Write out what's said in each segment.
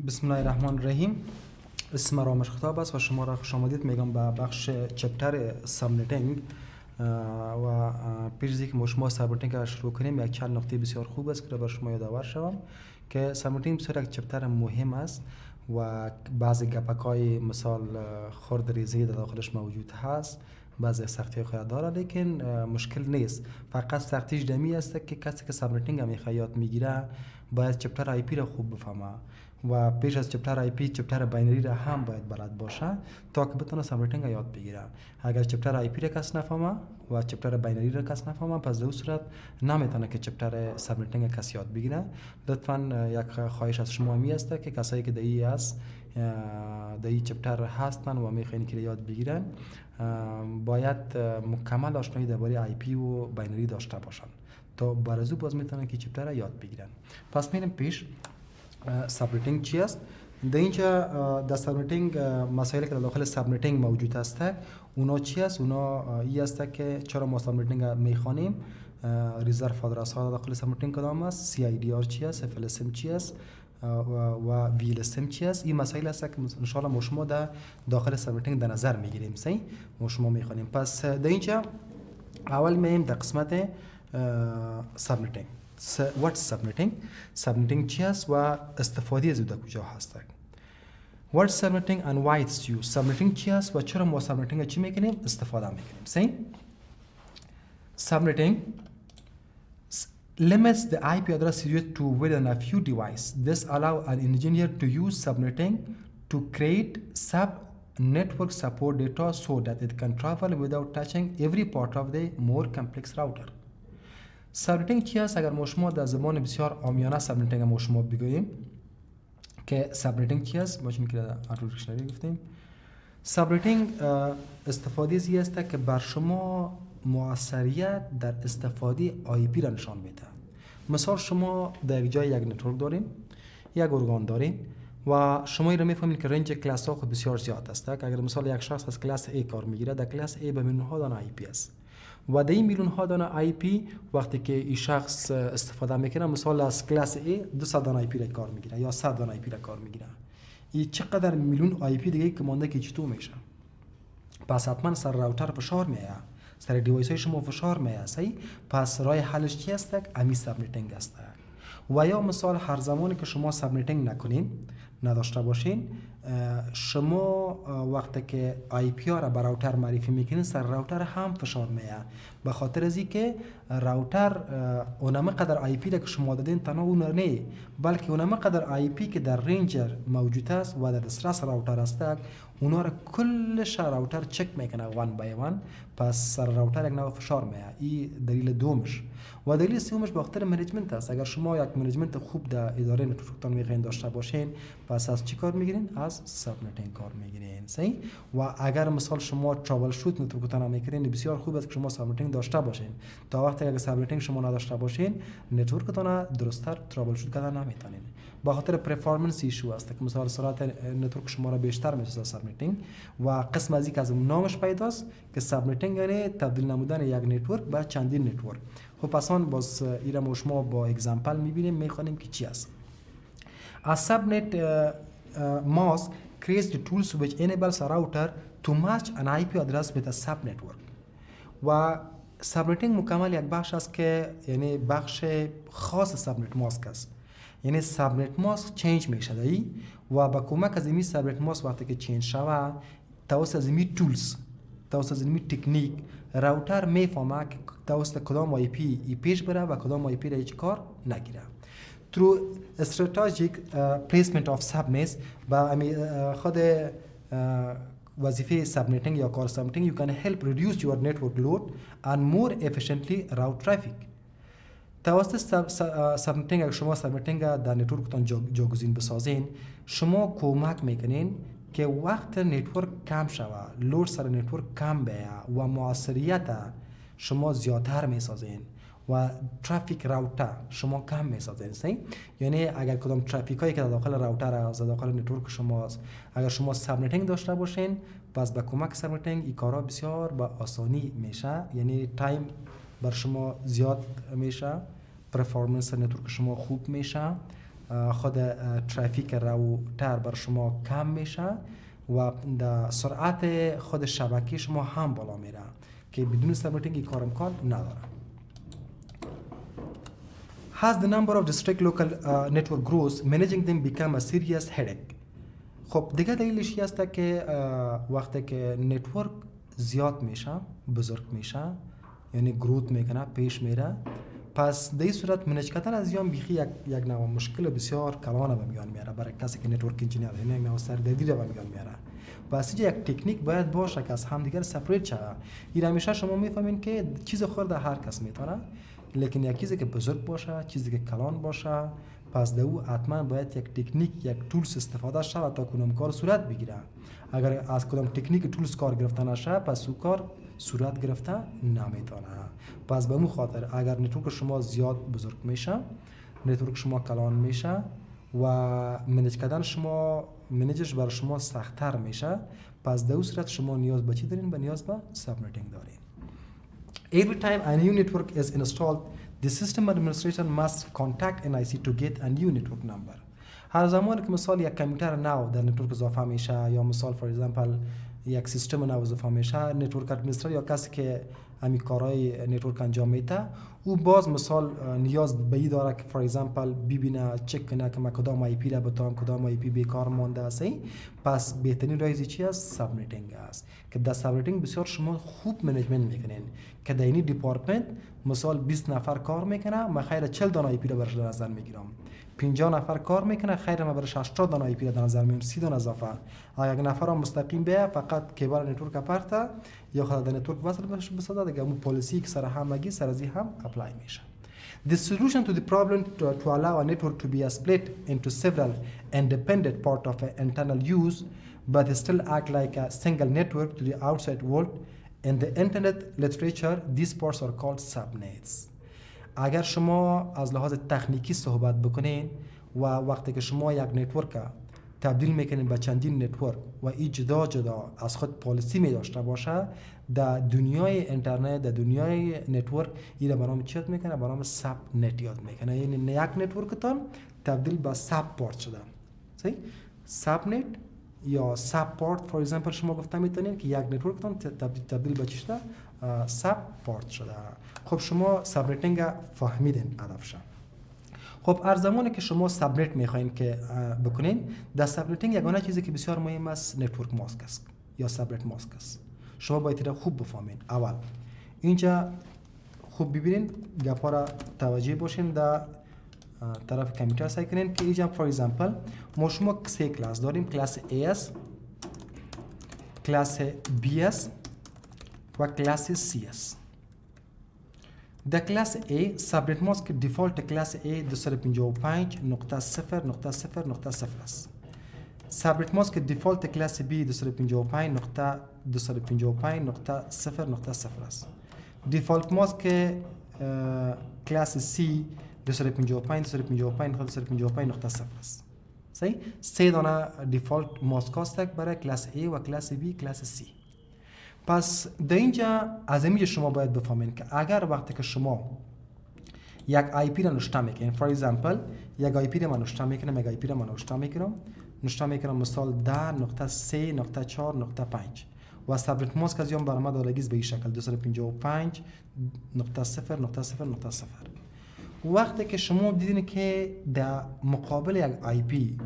بسم الله الرحمن الرحیم. اسم رامش خطاب است و شما را خوش آمدید میگم به بخش چپتر سابنتینگ. و پیش از اینکه ما شما سابنتینگ را شروع کنیم یک چند نکته بسیار خوب است که بر شما یادآور شوم که سابنتینگ بسیار یک چپتر مهم است و بعضی گپکای مثال خرد ریزی در داخلش موجود هست، بعضی سختی خود داره لیکن مشکل نیست. فقط سختیش دمی است که کسی که سابنتینگ هم یاد میگیره باید چپتر آی پی را خوب بفهمه و پیش از چپتر آی پی چپتر باینری را هم باید بلد باشه تا که بتونه سابنتینگ را یاد بگیره. اگر چپتر آی پی را کس نفهمه و چپتر باینری را کس نفهمه پس در اون صورت نمیتونه که چپتر سابنتینگ کس یاد بگیره. لطفاً یک خواهش از شما می است که کسایی که دایی است دایی چپتر هستن و میخواین که یاد بگیرن باید مکمل آشنایی درباره آی پی و باینری داشته باشن تا برازو باز میتونن که چپتر را یاد بگیرن. پس میریم پیش. سابنتینگ چی است؟ در اینجا در سابنتینگ مسائلی که در داخل سابنتینگ موجود است اونا چی است؟ اونا ای است که چرا ما سابنتینگ میخوانیم، ریزرو آدرس ها داخل سابنتینگ کدام است، سی آی دی آر چی است، اف ال اس ام چی است و وی ال اس ام چی است. این مسائل است که ان شاء الله ما شما در داخل سابنتینگ در نظر میگیریم. صحیح ما شما میخوانیم. پس در اینجا اول میایم در قسمت سابنتینگ. What is subnetting؟ subnetting چی است و استفاده از او در کجا هست؟ What is subnetting and why it's used؟ subnetting چی است و چرا ما subnetting چی میکنیم؟ استفاده میکنیم. صحیح؟ subnetting limits the IP address used to within a few devices. This allows an engineer to use subnetting to create sub-network support data so that it can travel without touching every part of the more complex router. سابنتینگ چی است؟ اگر ما شما در زبان بسیار عامیانه سابنتینگ ما شما بگوییم که سابنتینگ چی است؟ ما چون که در دیکشنری گفتیم سابنتینگ استفاده زی است که بر شما موثریت در استفاده آی پی را نشان میده. مثال شما در یک جای یک نتورک دارین، یک ارگان دارین و شما این را میفهمید که رنج کلاس ها خود بسیار زیاد است. که اگر مثال یک شخص از کلاس A کار میگیره، در کلاس A به میلیون ها دانه آی پی است و در این میلیون ها دانه آی پی وقتی که این شخص استفاده میکنه مثلا از کلاس A 200 دانه آی پی را کار میگیره یا 100 دانه آی پی را کار میگیره، این چقدر میلیون آی پی دیگه که مونده که چطور میشه؟ پس حتما سر راوتر فشار میاد، سر دیوایس های شما فشار میاد. صحیح؟ پس راه حلش چی است؟ امی سابنتینگ است. و یا مثال هر زمانی که شما سابنتینگ نکنین نداشته باشین شما وقتی که آی پی ها را بر راوتر معرفی میکنین سر راوتر هم فشار میاد به خاطر از اینکه راوتر اونم قدر آی پی را که شما دادین تنها اون نه بلکه اونم قدر آی پی که در رنجر موجود است و در دسترس راوتر است اونا را کلش راوتر چک میکنه وان بای وان. پس سر راوتر یک نوع فشار میاد. این دلیل دومش. و دلیل سومش به خاطر منیجمنت است. اگر شما یک منیجمنت خوب در اداره نتورکتان میخواین داشته باشین پس از چی کار میگیرین؟ از سابنتینگ کار میگیرین. صحیح؟ و اگر مثال شما ترابل شوت نتورکتان میکنین بسیار خوب است که شما سابنتینگ داشته باشین تا وقتی اگر سابنتینگ شما نداشته باشین نتورکتان درست‌تر ترابل شوت کردن نمیتونین. به خاطر پرفورمنس ایشو است که مثلا سرعت نتورک شما را بیشتر میشه سابنتینگ و قسم از اینکه از نامش پیداست که سابنتینگ یعنی تبدیل نمودن یک نتورک به چندین نتورک. خب پس باز ایرا ما شما با اگزمپل میبینیم میخوانیم که چی است. A subnet mask creates the tools which enables a router to match an IP address with a subnetwork. و سابنتینگ مکمل یک بخش است که یعنی بخش خاص سابنت ماسک است. یعنی سابنت ماسک چینج میشه دایی و با کمک از این سابنت ماسک وقتی که چینج شوه توسط از این تولز توسط از این تکنیک راوتر میفهمه که توسط کدام آی پی پیش بره و کدام آی پی را هیچ کار نگیره. Through strategic placement of subnets با خود وظیفه سابنتینگ یا کار سابنتینگ you can help reduce your network load and more efficiently route traffic. توسط سابنتینگ اگر شما سابنتینگ در نتورکتان جاگزین بسازین شما کمک میکنین که وقت نتورک کم شوه، لود سر نتورک کم بیه و موثریت شما زیادتر میسازین و ترافیک راوتر شما کم میسازین. صحیح؟ یعنی اگر کدام ترافیک هایی که در داخل راوتر از داخل نتورک شماست اگر شما سابنتینگ داشته باشین پس با کمک سابنتینگ این کارا بسیار با آسانی میشه، یعنی تایم بر شما زیاد میشه، پرفورمنس نتورک شما خوب میشه خود ترافیک راوتر بر شما کم میشه و سرعت خود شبکه شما هم بالا میره که بدون سابنیتینگ کار امکان نداره. As the number of district local network grows, managing them become a serious headache. خب دیگه دلیلش هست که وقتی که نتورک زیاد میشه، بزرگ میشه، یعنی گروت میکنه، پیش میره، پس در این صورت منیج کردن از یان بیخی یک نوع مشکل بسیار کلانه به میان میاره برای کسی که نتورک انجینیر، یعنی یک نوع سردردی به میان میاره. پس اینجا یک تکنیک باید باشه که از همدیگر سپریت شه. این همیشه شما میفهمین که چیز خورده هر کس میتونه، لیکن یک چیزی که بزرگ باشه، چیزی که کلان باشه، پس در او حتما باید یک تکنیک، یک تولز استفاده شود تا کدام کار صورت بگیره. اگر از کدام تکنیک تولز کار گرفته نشه، پس او کار صورت گرفته نمیتونه. پس به مو خاطر اگر نتورک شما زیاد بزرگ میشه، نتورک شما کلان میشه و منیج کردن شما، منیجش برای شما سخت‌تر میشه، پس در اون صورت شما نیاز به چی دارین؟ به نیاز به سابنیتینگ دارین. Every time a new network is installed, the system administrator must contact NIC to get a new network number. هر زمانی که مثال یک کامپیوتر نو در نتورک اضافه میشه یا مثال فور اگزامپل یک سیستم نو اضافه میشه، نتورک ادمنستراتور یا کسی که همین کارهای نتورک انجام میده، او باز مثال نیاز به این داره که فور اگزامپل ببینه، چک کنه که ما کدام آی پی را بتام، کدام آی پی بیکار مانده است. پس بهترین راهی چی است؟ سابنیتینگ است که در سابنیتینگ بسیار شما خوب منیجمنت میکنین که در این دیپارتمنت مثال 20 نفر کار میکنه، ما خیر 40 دانه آی پی را برش در نظر میگیرم. 50 نفر کار میکنه، خیر ما برش 80 دانه آی پی را در نظر میگیرم، 30 دانه اضافه. اگر یک نفر مستقیم بیه فقط کیبل نتورک اپارت یا خود نتورک وصل بشه بساده، دیگه اون پالیسی که سر همگی سر از هم اپلای میشه. The solution to the problem to allow a network to be split into several independent parts of internal use but still act like a single network to the outside world. In the internet literature, these parts are called subnets. اگر شما از لحاظ تکنیکی صحبت بکنین و وقتی که شما یک نتورک تبدیل میکنین به چندین نتورک و این جدا جدا از خود پالیسی می داشته باشه، در دنیای اینترنت، در دنیای نتورک این به نام چی یاد میکنه؟ به نام ساب نت یاد میکنه. یعنی یک نتورکتان تبدیل به ساب پورت شده. صحیح؟ ساب نت یا ساب پورت فور اگزامپل شما گفته میتونین که یک نتورکتان تبدیل به چی شده؟ ساب پورت شده. خب شما سابنیتینگ فهمیدین هدفش. خب هر زمانی که شما سابنت میخواین که بکنین، در سابنیتینگ یگانه چیزی که بسیار مهم است نتورک ماسک است یا سابنت ماسک است. شما باید را خوب بفهمین. اول اینجا خوب ببینین، گپا را توجه باشین، در طرف کامپیوتر سعی کنین که اینجا فور اگزامپل ما شما سه کلاس داریم، کلاس A است، کلاس B است و کلاس C است. در کلاس A سابنت ماسک دیفالت کلاس A 255.0.0.0 است. سابنت ماسک دیفالت کلاس B 255.255.0.0 است. دیفالت ماسک کلاس C 255.0.0.0 است. صحیح؟ سه دانه دیفالت ماسک هست برای کلاس A و کلاس B، کلاس C. پس در اینجا از اینجا شما باید بفهمین که اگر وقتی که شما یک آی پی را نوشته میکنین، فور اگزامپل یک آی پی را من نوشته میکنم، یک آی پی را من نوشته میکنم مثال 10.3.4.5 و سابنت ماسک از یام برآمد دارگیز به این شکل 255.0.0.0. وقتی که شما دیدین که در مقابل یک آی پی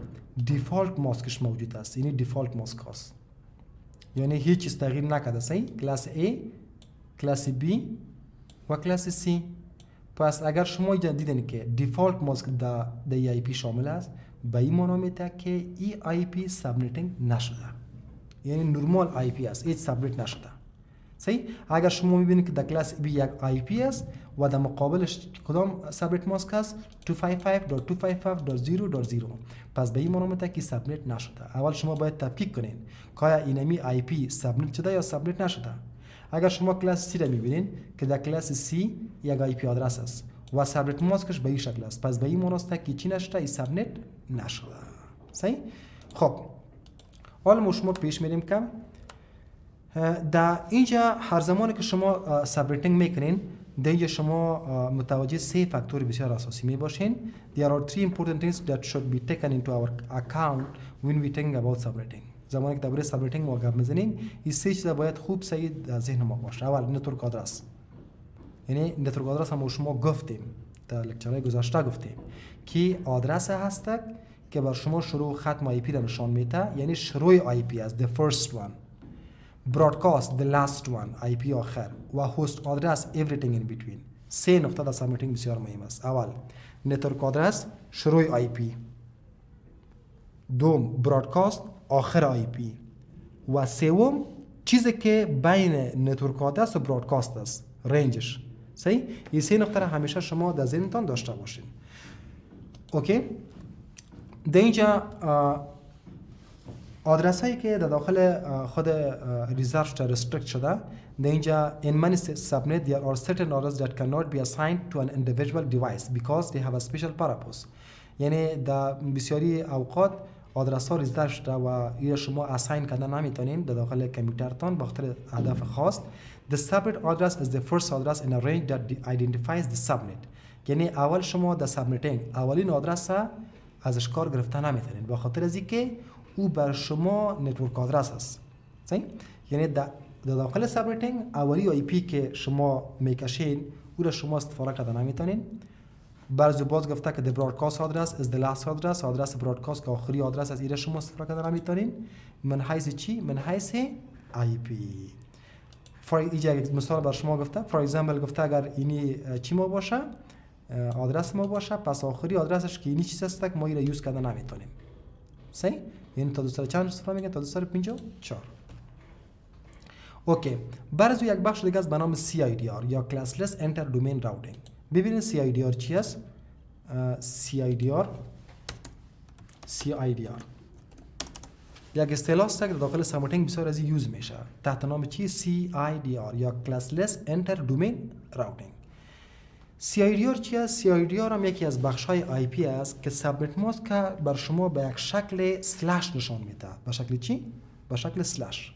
دیفالت ماسکش موجود است، یعنی دیفالت ماسک هست، یعنی هیچ چیز تغییر نکرده، صحیح؟ کلاس A، کلاس B و کلاس C. پس اگر شما اینجا دیدین که دیفالت ماسک در آی پی شامل است، به این معنی میده که این آی پی سابنیتینگ نشده، یعنی نورمال آی پی است، هیچ سابنیت نشده. صحیح؟ اگر شما میبینید که در کلاس B یک آی پی است و در مقابلش کدام سابنیت ماسک است؟ 255.255.0.0. پس به این معنی میده که سابنیت نشده. اول شما باید تحقیق کنین که آیا اینمی آی پی سابنیت شده یا سابنیت نشده. اگر شما کلاس C را میبینین که در کلاس C یک آی پی آدرس است و سابنیت ماسکش به این شکل است، پس به این معنی است که چی نشده؟ این سابنیت نشده. صحیح؟ خب حالا ما شما پیش میریم که در اینجا هر زمانی که شما سابنیتینگ میکنین، در اینجا شما متوجه 3 فاکتور بسیار اساسی می باشین. There are 3 important things that should be taken into our account when we think about subnetting. زمانی که درباره سابنتینگ ما گپ میزنیم این 3 چیز باید خوب صحیح در ذهن ما باشه. اول نتورک آدرس، یعنی نتورک آدرس هم شما گفتیم در لکچرهای گذشته گفتیم که آدرس هست که بر شما شروع ختم آی پی را نشان میده، یعنی شروع آی پی است the first one، broadcast the last one آی پی آخر، و host address everything in between. 3 نقطه در سابنتینگ بسیار مهم است. اول نتورک آدرس شروع آی پی، دوم برادکاست آخر آی پی، و سوم چیزی که بین نتورک آدرس و برادکاست است، رنجش. صحیح؟ این 3 نقطه را همیشه شما در ذهنتان داشته باشین. اوکی؟ در اینجا آدرس هایی که در داخل خود ریزرو رستریکت شده، در اینجا in many subnet there are certain addresses that cannot be assigned to an individual device because they have a special purpose. یعنی در بسیاری اوقات آدرس ها ریزرو شده و این شما اساین کردن نمیتونین در داخل کامپیوترتان به خاطر هدف خاص. The subnet address is the first address in a range that identifies the subnet. یعنی اول شما در سابنتینگ اولین آدرس ازش کار گرفتن نمیتونین به خاطر از اینکه او بر شما نتورک آدرس است. صحیح؟ یعنی در داخل سابنتینگ اولی آی پی که شما میکشین او را شما استفاده کردن نمیتونین. بعضی باز گفته که the broadcast address is the last address، آدرس برادکاست که آخری آدرس از ایره شما استفاده کردن نمیتونین. من حیث چی؟ من حیث آی پی. اینجا مثال بر شما گفته، for example گفته اگر اینی چی ما باشه، آدرس ما باشه، پس آخری آدرسش که اینی چیز است که ما ایره یوز کردن نمیتونیم. صحیح؟ یعنی تا 200 چند استفاده میگن؟ تا 254. اوکی. بعد یک بخش دیگه است به نام CIDR یا Classless Inter Domain Routing. ببینید CIDR چی است؟ CIDR یک اصطلاح است که داخل سابنتینگ بسیار از یوز میشه تحت نام چی؟ CIDR یا Classless Inter Domain Routing. CIDR چی است؟ CIDR هم یکی از بخش‌های آی پی است که سابنت ماسک بر شما به یک شکل سلش نشان میده. به شکل چی؟ به شکل سلش.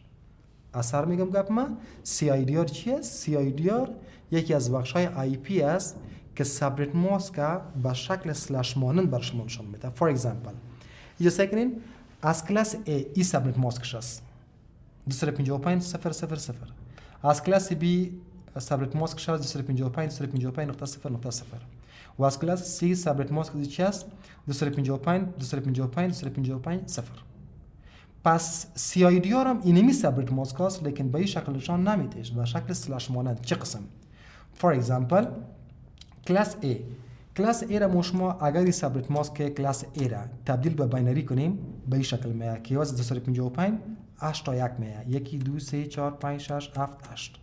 اثر میگم گپ ما. CIDR چی است؟ CIDR یکی از بخش‌های آی پی است که سابنت ماسک به شکل سلش مانند بر شما نشان میده. فور ایگزامپل اینجا سکنین از کلاس A ای سابنت ماسکش است 255.0.0.0. از کلاس B سابنت ماسک شد 255.255.0.0 و از کلاس C سابنت ماسک چی است 255.255.255.0. پس CIDR هم اینمی سابنت ماسک است لیکن به این شکلشان نمیتیش به شکل سلش مانند. چه قسم؟ فور ایگزامپل کلاس A را شما اگر این سابنت ماسک کلاس A را تبدیل به باینری کنیم به این شکل میاد که 255 8 تا 1 میاد 1 2 3 4 5 6 7 8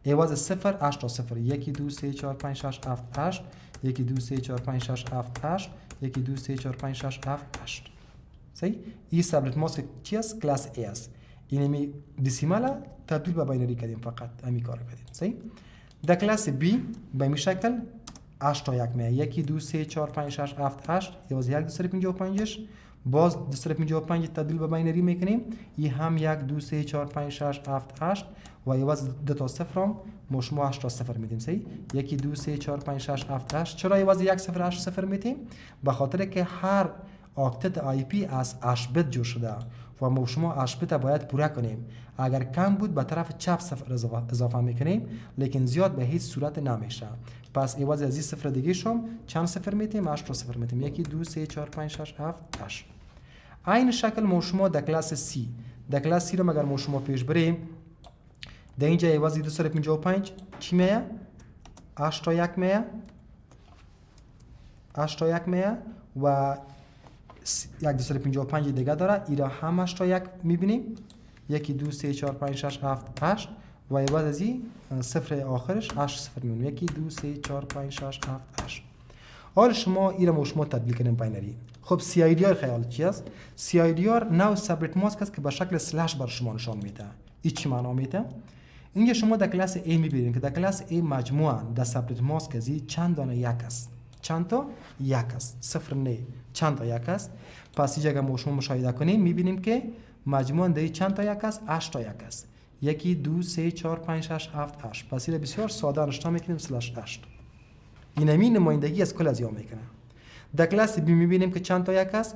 ایواز 0 8 تا 0 1 2 3 4 5 6 7 8 1 2 3 4 5 6 7 8 1 2 3 4 5 6 7 8. صحیح؟ این سابنت ماسک چی است؟ کلاس A است. اینمی دسیمال تبدیل به باینری کردیم فقط همین کارو کردیم. صحیح؟ در کلاس B به این شکل 8 تا 1 میاد 1 2 3 4 5 6 7 8 ایواز 1 255 باز 255 تبدیل به باینری میکنیم این هم 1 2 3 4 5 6 7 8 و ایواز 2 تا 0 هم ما شما 8 تا 0 میدیم. صحیح 1 2 3 4 5 6 7 8. چرا ایواز 1 0 8 0 میدیم؟ به خاطر که هر آکتت آی پی از 8 بیت جور شده و ما شما 8 بیت باید پوره کنیم. اگر کم بود به طرف چپ 0 اضافه میکنیم لیکن زیاد به هیچ صورت نمیشه. پس ایواز از این صفر دیگه شم چند صفر میتیم؟ 8 تا 0 میتیم 1 2 3 4 5 6 7 8. این شکل ما شما در کلاس C رو مگر ما شما پیش بریم در اینجا ایواز 255 چی میه؟ 8 تا 1 میه 8 تا 1 میه و 255 دیگه داره ایرا هم 8 تا 1 میبینیم 1 2 3 4 5 6 7 8 و ایواز از این صفر آخرش 8 صفر میمونه 1 2 3 4 5 6 7 8. حالا شما ایرا ما شما تبدیل کنیم باینری. خب CIDR خیال چی است؟ CIDR نوع سابنت ماسک است که به شکل سلش بر شما نشان میده. این چی معنا میده؟ اینجا شما در کلاس A میبینید که در کلاس A مجموعاً در سابنت ماسک از چند دانه یک است. چند تا؟ یک است. صفر نه. چند تا یک است. پس اینجا اگر ما شما مشاهده کنیم میبینیم که مجموعاً در چند تا یک است؟ 8 تا یک است. 1 2 3 4 5 6 7 8. پس این بسیار ساده نشتا میکنیم سلش 8. اینمی نمایندگی از کل ازیا میکنه. در کلاس بی میبینیم که چند تا یک است.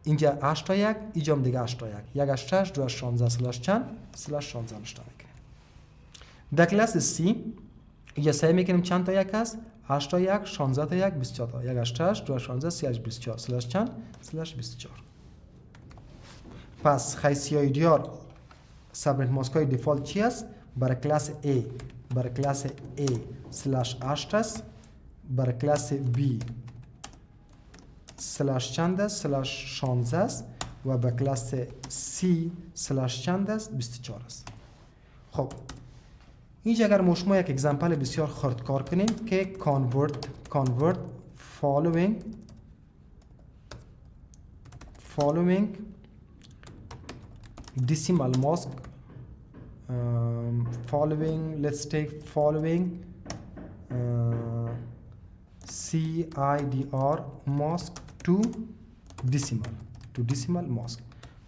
اینجا 8 تا 1، اینجا هم دیگه 8 تا 1. 1 8 8 2 16 سلش چند؟ سلش 16 نشتا میکنیم. در کلاس سی اینجا سعی میکنیم چند تا 1 است. 8 تا 1 16 تا 1 24 تا 1 8 8 2 16 3 24 سلش چند؟ سلش 24. پس خیسیای دیار سابنت ماسکای دیفالت چی است؟ برای کلاس A برای کلاس A سلش 8 است. برای کلاس B سلش چند است؟ سلش 16 است. و برای کلاس C سلش چند است؟ 24 است. خب اینجا اگر ما شما یک اگزمپل بسیار خرد کار کنیم که convert following decimal mask let's take following CIDR mask to decimal mask.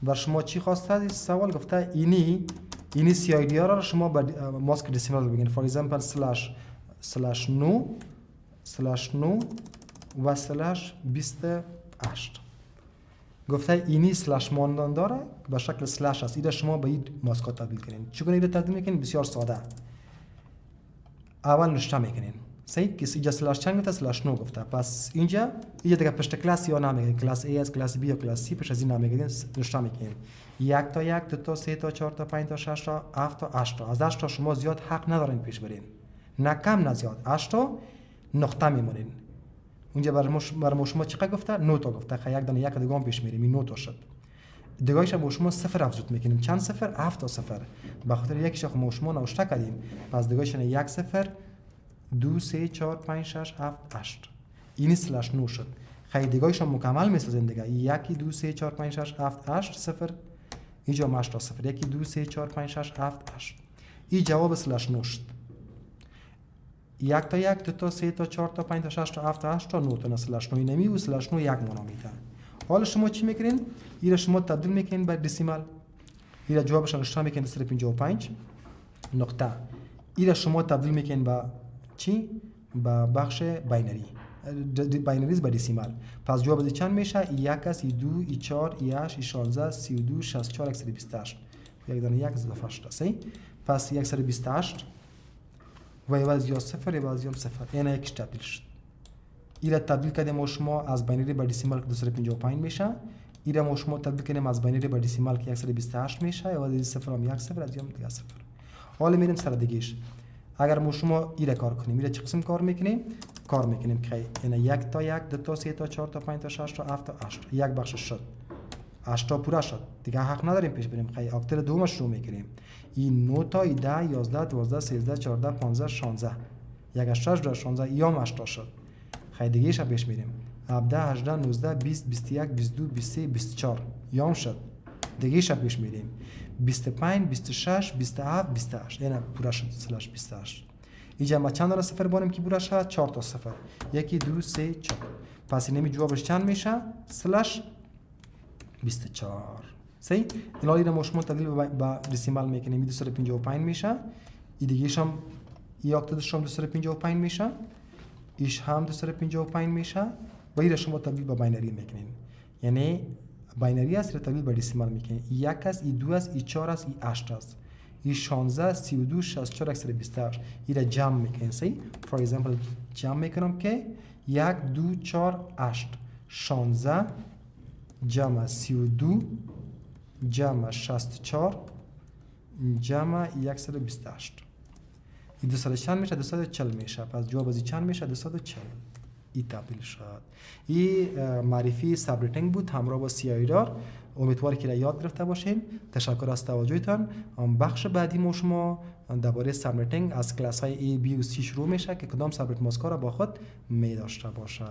بر شما چی خواسته؟ سوال گفته اینی CIDR را شما با ماسک دسیمال بگین. فور ایگزامپل /9 و /28. گفته اینی سلش ماندان داره به شکل سلش است. ایده شما به این ماسکات تبدیل کنین. چگونه ایده تبدیل میکنین؟ بسیار ساده. اول نشته میکنین. صحیح؟ که اینجا سلش چند گفته؟ /9 گفته. پس اینجا دیگه پشت کلاس یا نمیگین. کلاس A از کلاس B یا کلاس C پشت از این نمیگین. نشته میکنین. 1 تا 1 2 تا 3 تا 4 تا 5 تا 6 تا 7 تا 8 تا. از 8 تا شما زیاد حق ندارین پیش برین. نه کم نه زیاد. 8 تا نقطه میمونین. اونجا برای شما چقدر گفته؟ 9 تا گفته. خیلی یک دانه یک دیگه هم پیش میریم. این 9 تا شد. دیگه‌ایش با شما 0 افزود میکنیم. چند 0؟ 7 تا 0. به خاطر یکیش خو شما نوشته کردیم. پس دیگه‌ایش 1 0 2 3 4 5 6 7 8. این /9 شد. خیلی دیگه‌ایش مکمل میسازیم دیگه. 1 2 3 4 5 6 7 8 0. اینجا 8 تا 0. 1 2 3 4 5 6 7 8. این جواب /9 شد. 1 تا 1 2 تا 3 تا 4 تا 5 تا 6 تا 7 تا 8 تا 9 تا /9 نمی و /9 یک مانا میده. حالا شما چی میکنین؟ این شما تبدیل میکنین به دسیمال. این جوابش نشون میکنین 55 نقطه. این شما تبدیل میکنین به چی؟ به بخش باینری. باینریز به دسیمال. پس جواب چند میشه؟ 1 است، 2 4 8 16 32 64 128. یک دانه 1 اضافه شده. صحیح؟ پس 128 و عوض یا 0 عوض یا 0. اینا یکیش تبدیل شد. اینا تبدیل کردیم ما شما از باینری به دسیمال که 255 میشه. اینا ما شما تبدیل کردیم از باینری به دسیمال که 128 میشه. عوض 0 هم 1 0 از یا دیگه 0. حالا میریم سر دیگه‌اش. اگر ما شما اینا کار کنیم، اینا چه قسم کار میکنیم؟ کار میکنیم که اینا 1 تا 1 2 تا 3 تا 4 تا 5 تا 6 تا 7 تا 8 یک بخش شد. 8 تا پورا شد. دیگه حق نداریم پیش بریم. خیلی اکتر دومش شروع میکنیم. این 9 تا 10 11 12 13 14 15 16 1 8 2 16 یا 8 تا شد. خیلی دیگه ش پیش میریم. 17 18 19 20 21 22 23 24 یام شد. دیگه ش پیش میریم. 25 26 27 28 اینا پورا شد /28. اینجا ما چند تا 0 بانیم که پورا شد؟ 4 تا 0. 1 2 3 4. پس اینمی جوابش چند میشه؟ /24. صحیح؟ الان ما شما تبدیل به دسیمال میکنیم. 255 میشه. این دیگه‌ش هم این اکتادش هم 255 میشه. ایش هم 255 میشه. و این شما تبدیل به باینری میکنین. یعنی باینری است را تبدیل به دسیمال میکنین. 1 است، 2 است، 4 است، 8 است. این 16 32 64 128. این جمع میکنین. صحیح؟ فور ایگزامپل جمع میکنم که 1 2 4 8 16 جمع 32 جمع 64 جمع 128. این 200 چند میشه؟ 240 میشه. پس جواب از چند میشه؟ 240. این تبدیل شد. این معرفی سابریتینگ بود همراه با CIDR. امیدوارم که یاد گرفته باشین. تشکر از توجهتان. بخش بعدی ما شما درباره سابریتینگ از کلاس های A B و C شروع میشه که کدام سابریت ماسکا را با خود می داشته باشه.